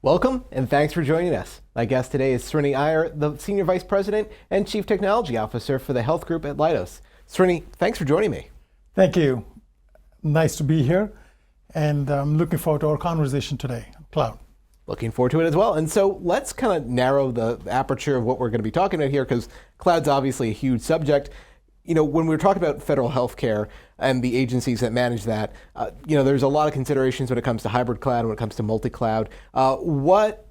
Welcome, and thanks for joining us. My guest today is Srini Iyer, the Senior Vice President and Chief Technology Officer for the Health Group at Leidos. Srini, thanks for joining me. Thank you. Nice to be here, and I'm looking forward to our conversation today, Cloud. Looking forward to it as well. And so let's kind of narrow the aperture of what we're going to be talking about here, because cloud's obviously a huge subject. You know, when we're talking about federal healthcare and the agencies that manage that, there's a lot of considerations when it comes to hybrid cloud, when it comes to multi-cloud. What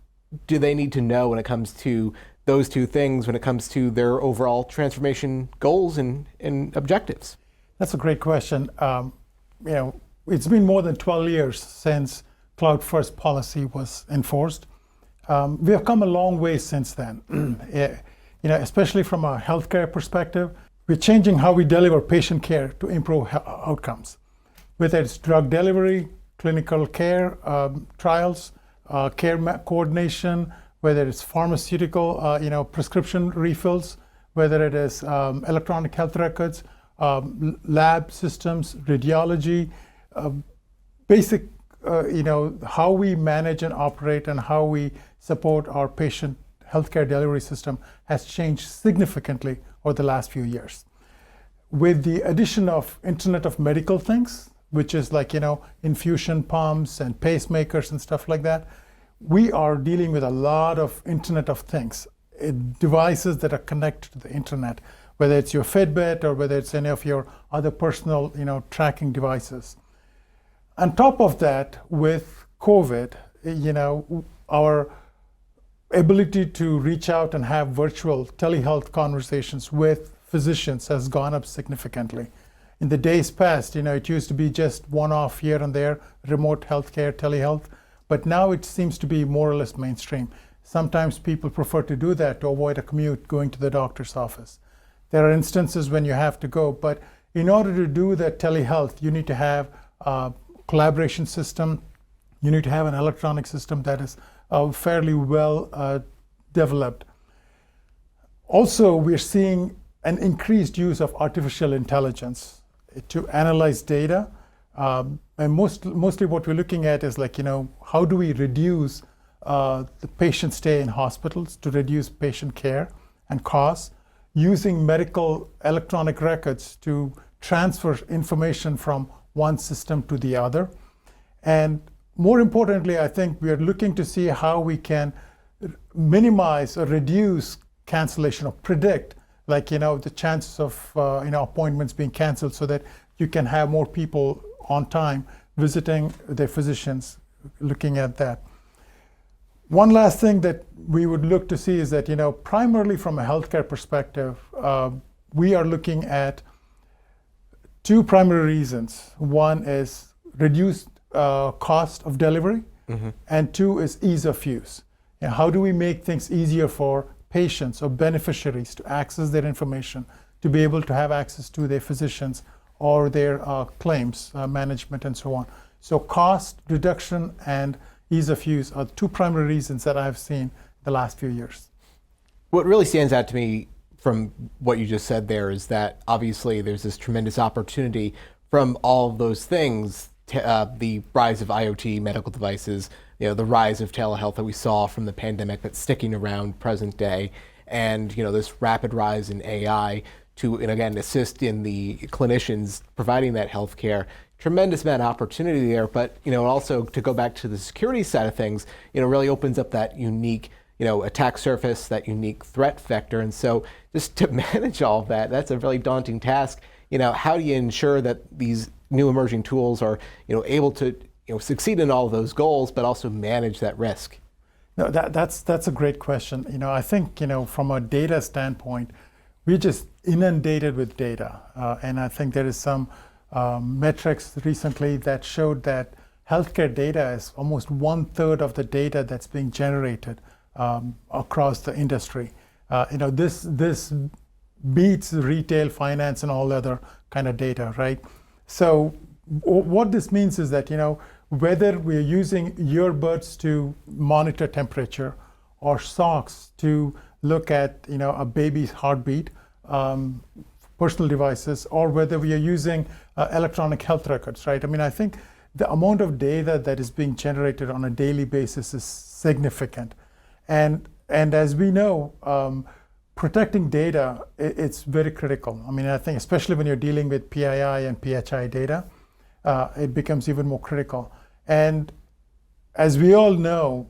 do they need to know when it comes to those two things, when it comes to their overall transformation goals and objectives? That's a great question. It's been more than 12 years since cloud first policy was enforced. We have come a long way since then. Especially from a healthcare perspective, we're changing how we deliver patient care to improve outcomes. Whether it's drug delivery, clinical care trials, care coordination, whether it's pharmaceutical, prescription refills, whether it is electronic health records, lab systems, radiology, basic, how we manage and operate and how we support our patient healthcare delivery system has changed significantly over the last few years. With the addition of Internet of Medical Things, which is like, infusion pumps and pacemakers and stuff like that, we are dealing with a lot of Internet of Things, devices that are connected to the internet, whether it's your Fitbit or whether it's any of your other personal, tracking devices. On top of that, with COVID, our ability to reach out and have virtual telehealth conversations with physicians has gone up significantly. In the days past, it used to be just one-off here and there, remote healthcare, telehealth, but now it seems to be more or less mainstream. Sometimes people prefer to do that to avoid a commute going to the doctor's office. There are instances when you have to go, but in order to do that telehealth, you need to have a collaboration system, you need to have an electronic system that is fairly well developed. Also, we're seeing an increased use of artificial intelligence to analyze data. And mostly what we're looking at is how do we reduce the patient stay in hospitals to reduce patient care and costs, using medical electronic records to transfer information from one system to the other. And more importantly, I think we are looking to see how we can minimize or reduce cancellation or predict, the chances of appointments being canceled, so that you can have more people on time visiting their physicians, looking at that. One last thing that we would look to see is that, primarily from a healthcare perspective, we are looking at two primary reasons. One is reduced cost of delivery, and two is ease of use. And how do we make things easier for patients or beneficiaries to access their information, to be able to have access to their physicians or their claims management and so on. So cost reduction and ease of use are two primary reasons that I've seen the last few years. What really stands out to me from what you just said there is that obviously there's this tremendous opportunity from all of those things, the rise of IoT medical devices, the rise of telehealth that we saw from the pandemic that's sticking around present day, and this rapid rise in AI to, and again, assist in the clinicians providing that healthcare. Tremendous amount of opportunity there, but also to go back to the security side of things, really opens up that unique attack surface, that unique threat vector. And so just to manage all of that, that's a really daunting task. How do you ensure that these new emerging tools are able to succeed in all of those goals, but also manage that risk? No, that's a great question. I think from a data standpoint, we're just inundated with data, and I think there is some metrics recently that showed that healthcare data is almost 1/3 of the data that's being generated across the industry. This beats retail, finance, and all other kind of data, right? So what this means is that whether we're using earbuds to monitor temperature or socks to look at a baby's heartbeat, personal devices, or whether we are using electronic health records, right? I mean, I think the amount of data that is being generated on a daily basis is significant. And as we know, protecting data, it's very critical. I mean, I think especially when you're dealing with PII and PHI data, it becomes even more critical. And as we all know,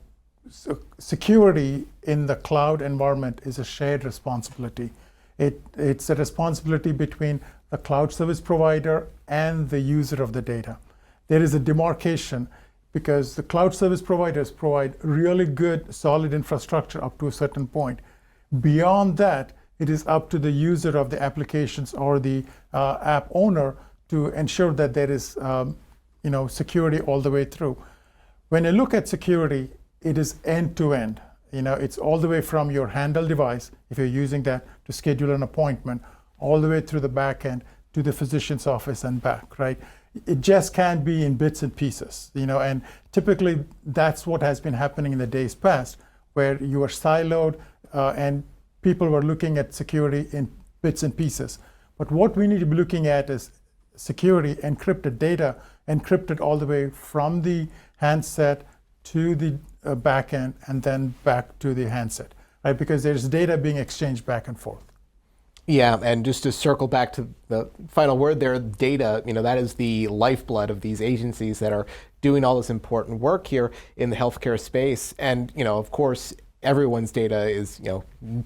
security in the cloud environment is a shared responsibility. It's a responsibility between the cloud service provider and the user of the data. There is a demarcation because the cloud service providers provide really good, solid infrastructure up to a certain point. Beyond that, it is up to the user of the applications or the app owner to ensure that there is security all the way through. When you look at security, it is end-to-end. It's all the way from your handheld device, if you're using that to schedule an appointment, all the way through the back end to the physician's office and back, right? It just can't be in bits and pieces, and typically that's what has been happening in the days past, where you are siloed and people were looking at security in bits and pieces. But what we need to be looking at is security, encrypted data, encrypted all the way from the handset to the back end and then back to the handset, right? Because there's data being exchanged back and forth. Yeah, and just to circle back to the final word there, data, that is the lifeblood of these agencies that are doing all this important work here in the healthcare space. And, of course, everyone's data is,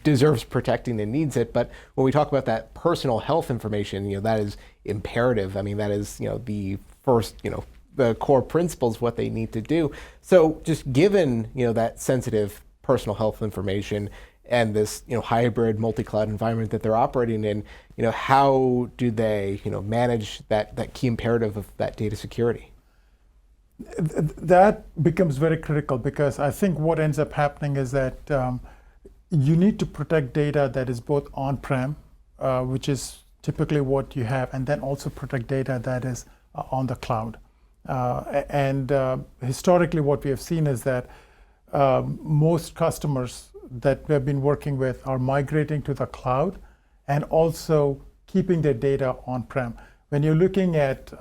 deserves protecting and needs it. But when we talk about that personal health information, that is imperative. I mean, that is, the first, the core principles, what they need to do. So just given, that sensitive personal health information and this, hybrid multi-cloud environment that they're operating in, how do they, manage that key imperative of that data security? That becomes very critical because I think what ends up happening is that you need to protect data that is both on-prem, which is typically what you have, and then also protect data that is on the cloud. And historically, what we have seen is that most customers that we have been working with are migrating to the cloud and also keeping their data on-prem. When you're looking at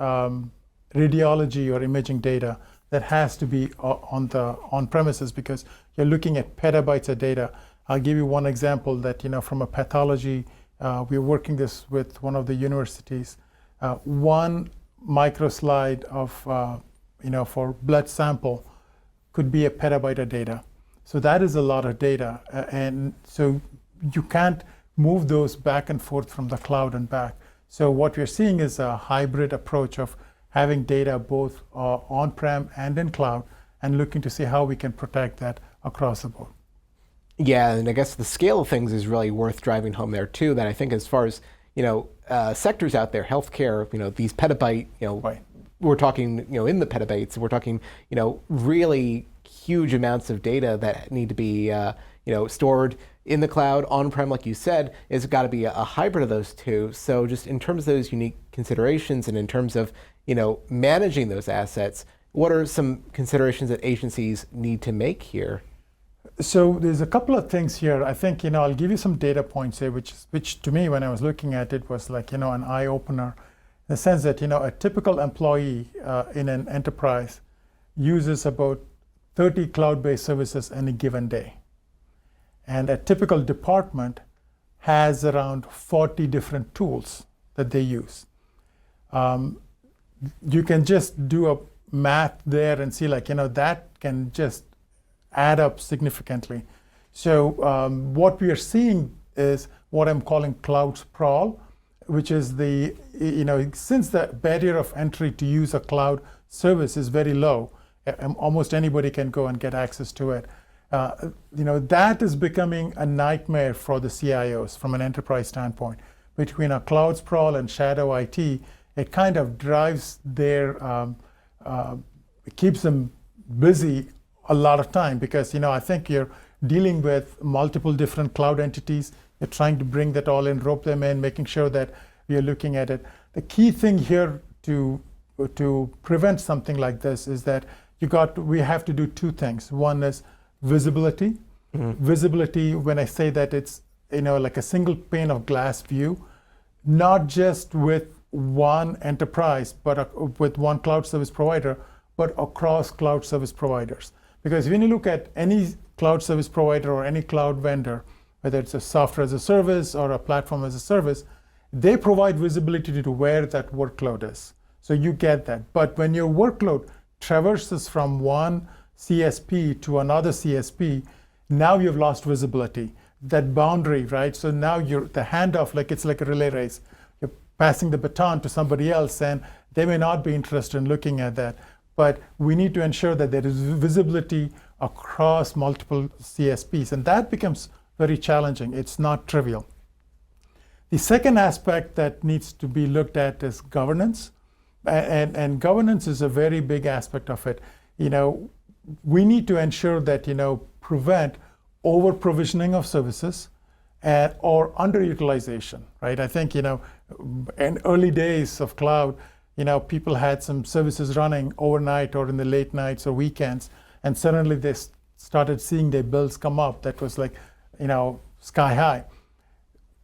radiology or imaging data, that has to be on premises because you're looking at petabytes of data. I'll give you one example that, from a pathology, we're working this with one of the universities. One microslide of, for blood sample could be a petabyte of data. So that is a lot of data. And so you can't move those back and forth from the cloud and back. So what we're seeing is a hybrid approach of having data both on-prem and in cloud and looking to see how we can protect that across the board. Yeah, and I guess the scale of things is really worth driving home there too, that I think as far as, sectors out there, healthcare, these petabyte, Right. We're talking, in the petabytes, we're talking, really huge amounts of data that need to be, stored in the cloud, on-prem, like you said. It's got to be a hybrid of those two. So just in terms of those unique considerations and in terms of, managing those assets, what are some considerations that agencies need to make here? So there's a couple of things here. I think, I'll give you some data points here, which to me, when I was looking at it, was like, an eye-opener in the sense that, a typical employee in an enterprise uses about 30 cloud-based services any given day. And a typical department has around 40 different tools that they use. You can just do a math there and see that can just add up significantly. So what we are seeing is what I'm calling cloud sprawl, which is since the barrier of entry to use a cloud service is very low, almost anybody can go and get access to it. That is becoming a nightmare for the CIOs from an enterprise standpoint. Between a cloud sprawl and shadow IT, it kind of drives it keeps them busy a lot of time because, I think you're dealing with multiple different cloud entities. You're trying to bring that all in, rope them in, making sure that you're looking at it. The key thing here to prevent something like this is that we have to do two things. One is visibility. Mm-hmm. Visibility, when I say that it's, like a single pane of glass view, not just with one enterprise, but with one cloud service provider, but across cloud service providers. Because when you look at any cloud service provider or any cloud vendor, whether it's a software as a service or a platform as a service, they provide visibility to where that workload is. So you get that. But when your workload traverses from one CSP to another CSP, now you've lost visibility, that boundary, right? So now the handoff, it's like a relay race. You're passing the baton to somebody else, and they may not be interested in looking at that. But we need to ensure that there is visibility across multiple CSPs, and that becomes very challenging. It's not trivial. The second aspect that needs to be looked at is governance, and governance is a very big aspect of it. We need to ensure that prevent over provisioning of services or underutilization, right? I think in early days of cloud, people had some services running overnight or in the late nights or weekends, and suddenly they started seeing their bills come up that was sky high.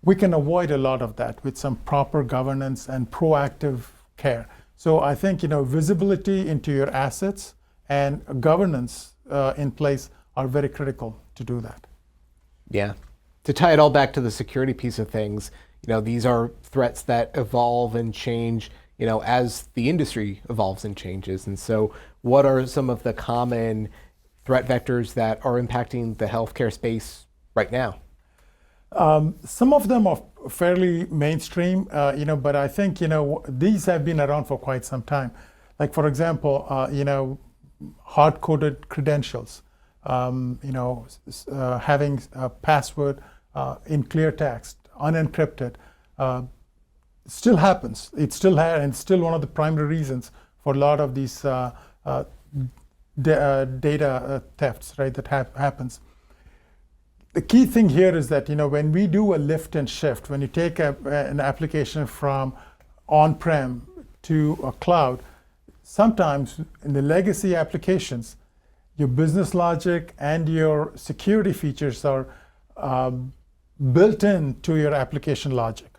We can avoid a lot of that with some proper governance and proactive care. So I think visibility into your assets and governance in place are very critical to do that. Yeah. To tie it all back to the security piece of things, these are threats that evolve and change, as the industry evolves and changes. And so what are some of the common threat vectors that are impacting the healthcare space right now? Some of them are fairly mainstream, but I think, these have been around for quite some time. Like, for example, hard-coded credentials, having a password in clear text, unencrypted, still happens. It's still one of the primary reasons for a lot of these data thefts, right, that happens. The key thing here is that when we do a lift and shift, when you take an application from on-prem to a cloud, sometimes in the legacy applications, your business logic and your security features are built into your application logic.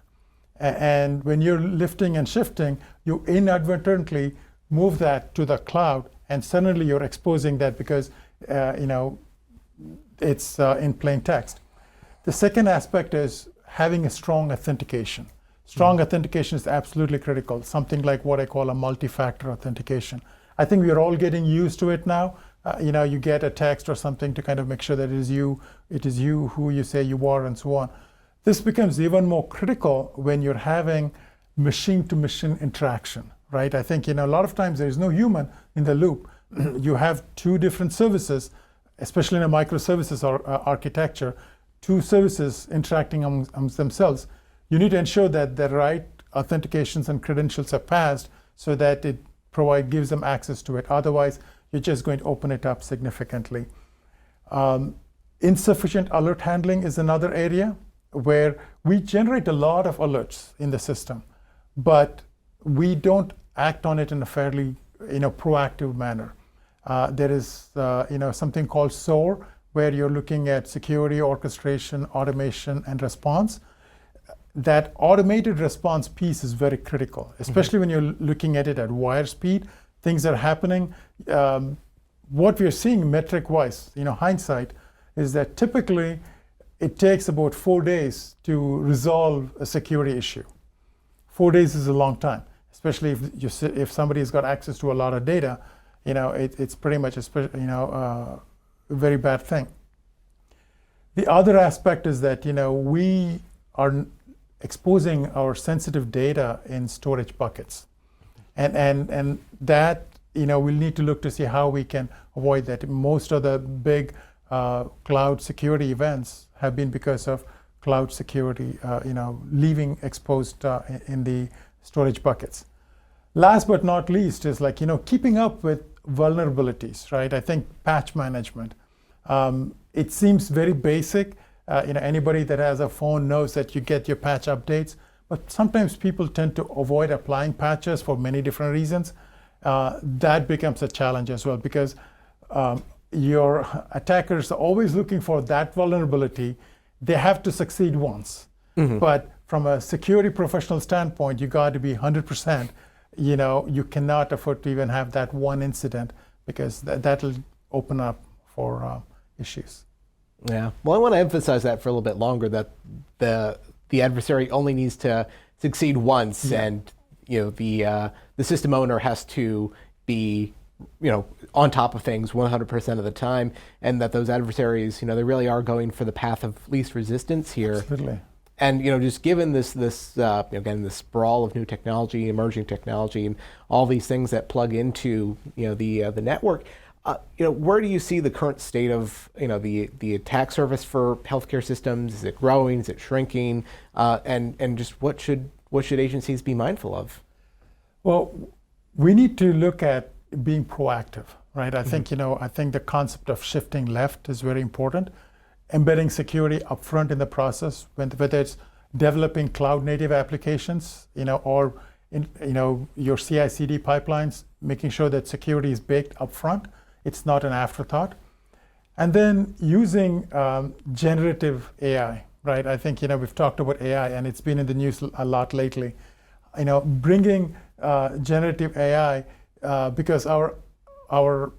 And when you're lifting and shifting, you inadvertently move that to the cloud, and suddenly you're exposing that because it's in plain text. The second aspect is having a strong authentication. Strong authentication is absolutely critical, something like what I call a multi-factor authentication. I think we're all getting used to it now. You get a text or something to kind of make sure that it is you who you say you are, and so on. This becomes even more critical when you're having machine-to-machine interaction, right? I think a lot of times there's no human in the loop. You have two different services, especially in a microservices architecture, two services interacting amongst themselves. You need to ensure that the right authentications and credentials are passed so that it gives them access to it. Otherwise, you're just going to open it up significantly. Insufficient alert handling is another area where we generate a lot of alerts in the system, but we don't act on it in a fairly proactive manner. There is something called SOAR, where you're looking at security, orchestration, automation, and response. That automated response piece is very critical, especially when you're looking at it at wire speed. Things are happening. What we're seeing metric-wise, hindsight, is that typically it takes about 4 days to resolve a security issue. 4 days is a long time, especially if somebody has got access to a lot of data. It's pretty much a very bad thing. The other aspect is that we are exposing our sensitive data in storage buckets, and that we'll need to look to see how we can avoid that. Most of the big cloud security events have been because of cloud security, leaving exposed in the storage buckets. Last but not least is keeping up with vulnerabilities, right? I think patch management. It seems very basic. Anybody that has a phone knows that you get your patch updates, but sometimes people tend to avoid applying patches for many different reasons. That becomes a challenge as well, because your attackers are always looking for that vulnerability. They have to succeed once. Mm-hmm. But from a security professional standpoint, you got to be 100%. You cannot afford to even have that one incident, because that'll open up for issues. Yeah. Well, I want to emphasize that for a little bit longer, that the adversary only needs to succeed once, and the system owner has to be on top of things 100% of the time, and that those adversaries, they really are going for the path of least resistance here. Absolutely. And just given this again, this sprawl of new technology, emerging technology, and all these things that plug into the network, where do you see the current state of the attack surface for healthcare systems? Is it growing? Is it shrinking? And just what should agencies be mindful of? Well, we need to look at being proactive, right? I think the concept of shifting left is very important. Embedding security upfront in the process, whether it's developing cloud-native applications, or your CI/CD pipelines, making sure that security is baked upfront. It's not an afterthought. And then using generative AI, right? I think we've talked about AI, and it's been in the news a lot lately. Bringing generative AI, because our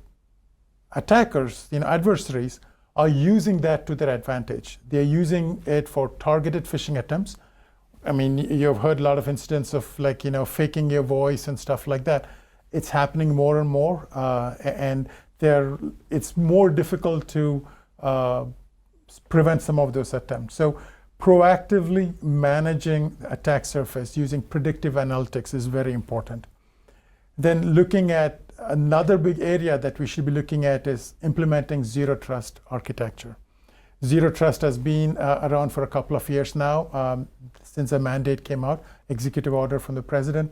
attackers, adversaries, are using that to their advantage. They're using it for targeted phishing attempts. I mean, you've heard a lot of incidents of faking your voice and stuff like that. It's happening more and more, and it's more difficult to prevent some of those attempts. So proactively managing attack surface using predictive analytics is very important. Then looking at another big area that we should be looking at is implementing zero trust architecture. Zero trust has been around for a couple of years now, since a mandate came out, executive order from the president.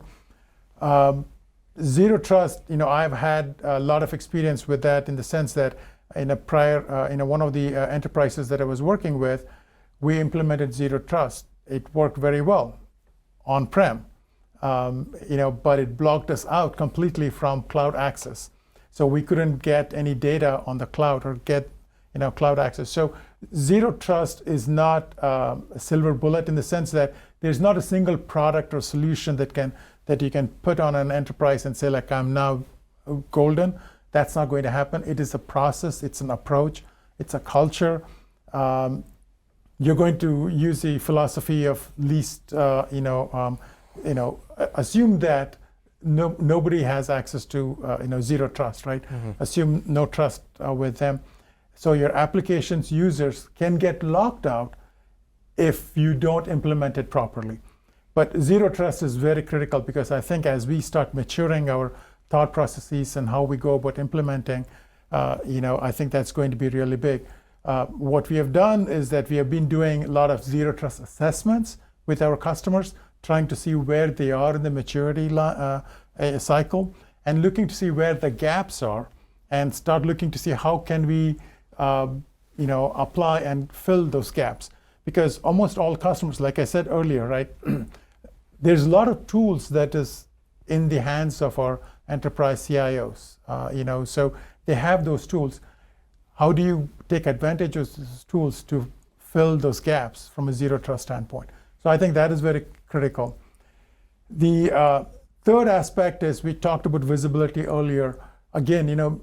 Zero trust, I've had a lot of experience with that, in the sense that in a prior, one of the enterprises that I was working with, we implemented zero trust. It worked very well on-prem. But it blocked us out completely from cloud access. So we couldn't get any data on the cloud or get cloud access. So zero trust is not a silver bullet, in the sense that there's not a single product or solution that you can put on an enterprise and say, like, I'm now golden. That's not going to happen. It is a process. It's an approach. It's a culture. You're going to use the philosophy of least, assume that nobody has access to zero trust, right? Mm-hmm. Assume no trust with them. So your application's users can get locked out if you don't implement it properly. But zero trust is very critical, because I think as we start maturing our thought processes and how we go about implementing, I think that's going to be really big. What we have done is that we have been doing a lot of zero trust assessments with our customers, trying to see where they are in the maturity cycle, and looking to see where the gaps are, and start looking to see how can we apply and fill those gaps. Because almost all customers, like I said earlier, right, there's a lot of tools that is in the hands of our enterprise CIOs, so they have those tools. How do you take advantage of those tools to fill those gaps from a zero trust standpoint? So I think that is very critical. The third aspect is, we talked about visibility earlier. Again,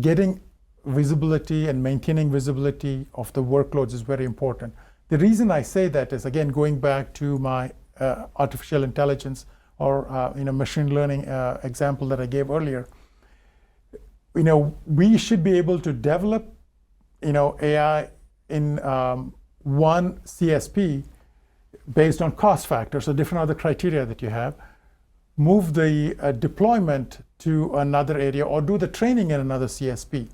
getting visibility and maintaining visibility of the workloads is very important. The reason I say that is, again, going back to my artificial intelligence or machine learning example that I gave earlier. We should be able to develop AI in one CSP based on cost factors or different other criteria that you have, move the deployment to another area, or do the training in another CSP.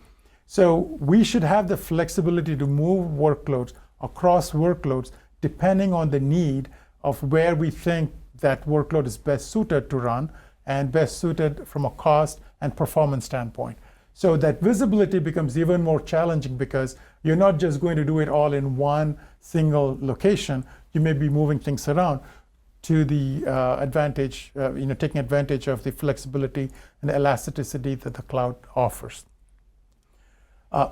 So we should have the flexibility to move workloads across workloads depending on the need of where we think that workload is best suited to run, and best suited from a cost and performance standpoint. So that visibility becomes even more challenging, because you're not just going to do it all in one single location. You may be moving things around to the advantage, taking advantage of the flexibility and elasticity that the cloud offers.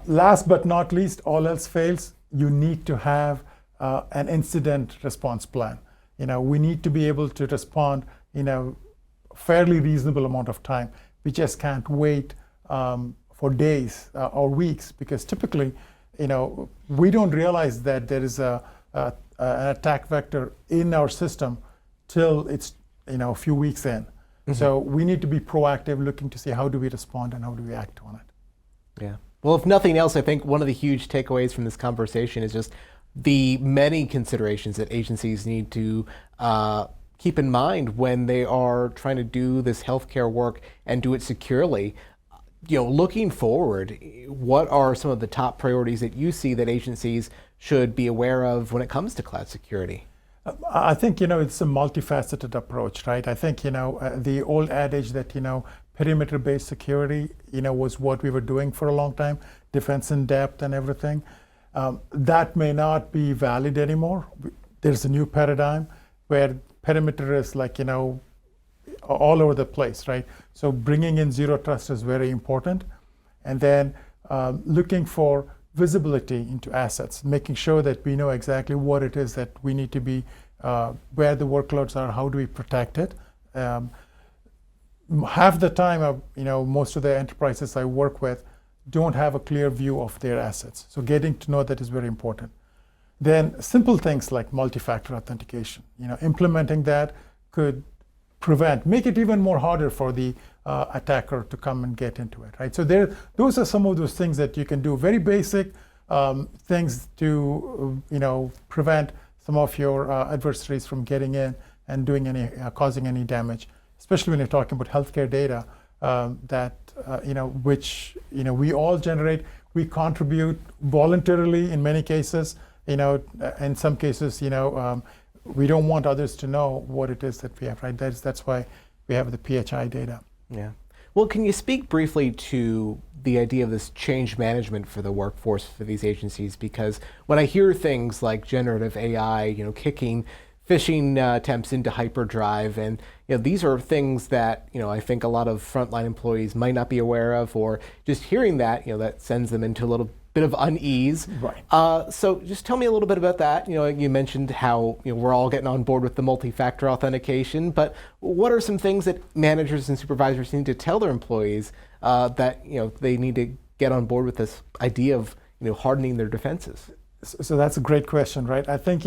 Last but not least, all else fails, you need to have an incident response plan. we need to be able to respond in a fairly reasonable amount of time. We just can't wait for days or weeks, because typically, we don't realize that there is an attack vector in our system till it's a few weeks in. So we need to be proactive, looking to see how do we respond and how do we act on it. Yeah. Well, if nothing else, I think one of the huge takeaways from this conversation is just the many considerations that agencies need to keep in mind when they are trying to do this healthcare work and do it securely. Looking forward, what are some of the top priorities that you see that agencies should be aware of when it comes to cloud security? I think, it's a multifaceted approach, right? I think, the old adage that, perimeter-based security, was what we were doing for a long time, defense in depth and everything. That may not be valid anymore. There's a new paradigm where perimeter is like, all over the place, right? So bringing in zero trust is very important. And then looking for visibility into assets, making sure that we know exactly what it is that we need to be, where the workloads are, how do we protect it. Half the time, most of the enterprises I work with don't have a clear view of their assets. So getting to know that is very important. Then simple things like multi-factor authentication, implementing that could make it even more harder for the attacker to come and get into it, right? So those are some of those things that you can do, very basic things to, prevent some of your adversaries from getting in and doing causing any damage, especially when you're talking about healthcare data which we all generate. We contribute voluntarily in many cases. In some cases, we don't want others to know what it is that we have, right? That's why we have the PHI data. Yeah. Well, can you speak briefly to the idea of this change management for the workforce for these agencies? Because when I hear things like generative AI, kicking phishing attempts into hyperdrive, and these are things that I think a lot of frontline employees might not be aware of, or just hearing that that sends them into a little bit of unease. Right. So just tell me a little bit about that. You mentioned how we're all getting on board with the multi-factor authentication, but what are some things that managers and supervisors need to tell their employees that they need to get on board with this idea of hardening their defenses? So that's a great question, right? I think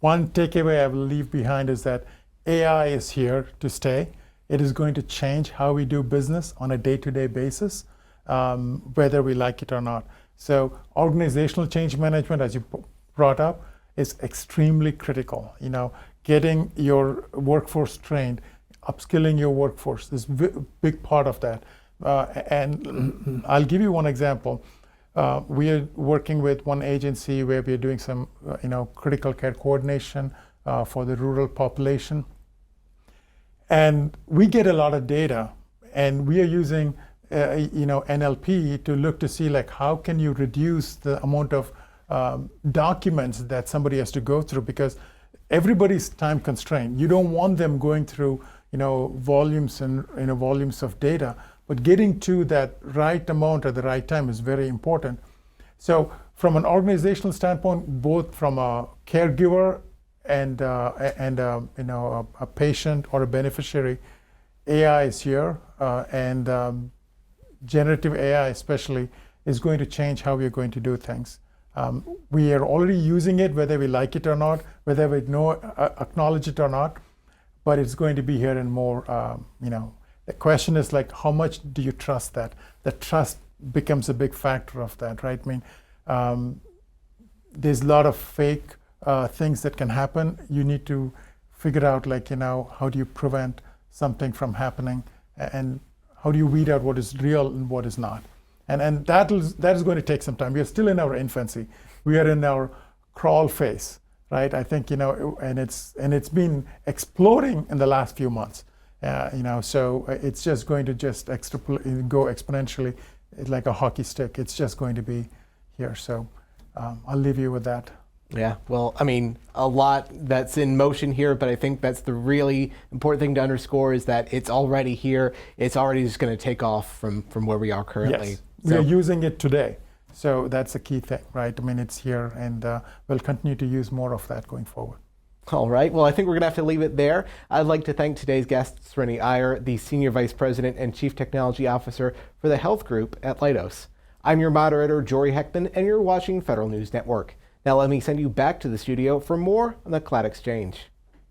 one takeaway I will leave behind is that AI is here to stay. It is going to change how we do business on a day-to-day basis, whether we like it or not. So organizational change management, as you brought up, is extremely critical. Getting your workforce trained, upskilling your workforce is a big part of that. And I'll give you one example. We are working with one agency where we are doing some, critical care coordination for the rural population. And we get a lot of data, and we are using, NLP to look to see like how can you reduce the amount of documents that somebody has to go through, because everybody's time constrained. You don't want them going through, volumes and volumes of data. But getting to that right amount at the right time is very important. So from an organizational standpoint, both from a caregiver and a patient or a beneficiary, AI is here, and generative AI especially is going to change how we're going to do things. We are already using it, whether we like it or not, whether we acknowledge it or not, but it's going to be here and more, The question is like, how much do you trust that? The trust becomes a big factor of that, right? I mean, there's a lot of fake things that can happen. You need to figure out like, how do you prevent something from happening, and how do you weed out what is real and what is not? And that is going to take some time. We are still in our infancy. We are in our crawl phase, right? I think, and it's been exploding in the last few months. So it's just going to go exponentially, like a hockey stick. It's just going to be here. So I'll leave you with that. Yeah, well, I mean, a lot that's in motion here, but I think that's the really important thing to underscore is that it's already here. It's already just going to take off from where we are currently. Yes, we are using it today. So that's a key thing, right? I mean, it's here, and we'll continue to use more of that going forward. All right. Well, I think we're going to have to leave it there. I'd like to thank today's guest, Srini Iyer, the Senior Vice President and Chief Technology Officer for the Health Group at Leidos. I'm your moderator, Jory Heckman, and you're watching Federal News Network. Now let me send you back to the studio for more on the Cloud Exchange.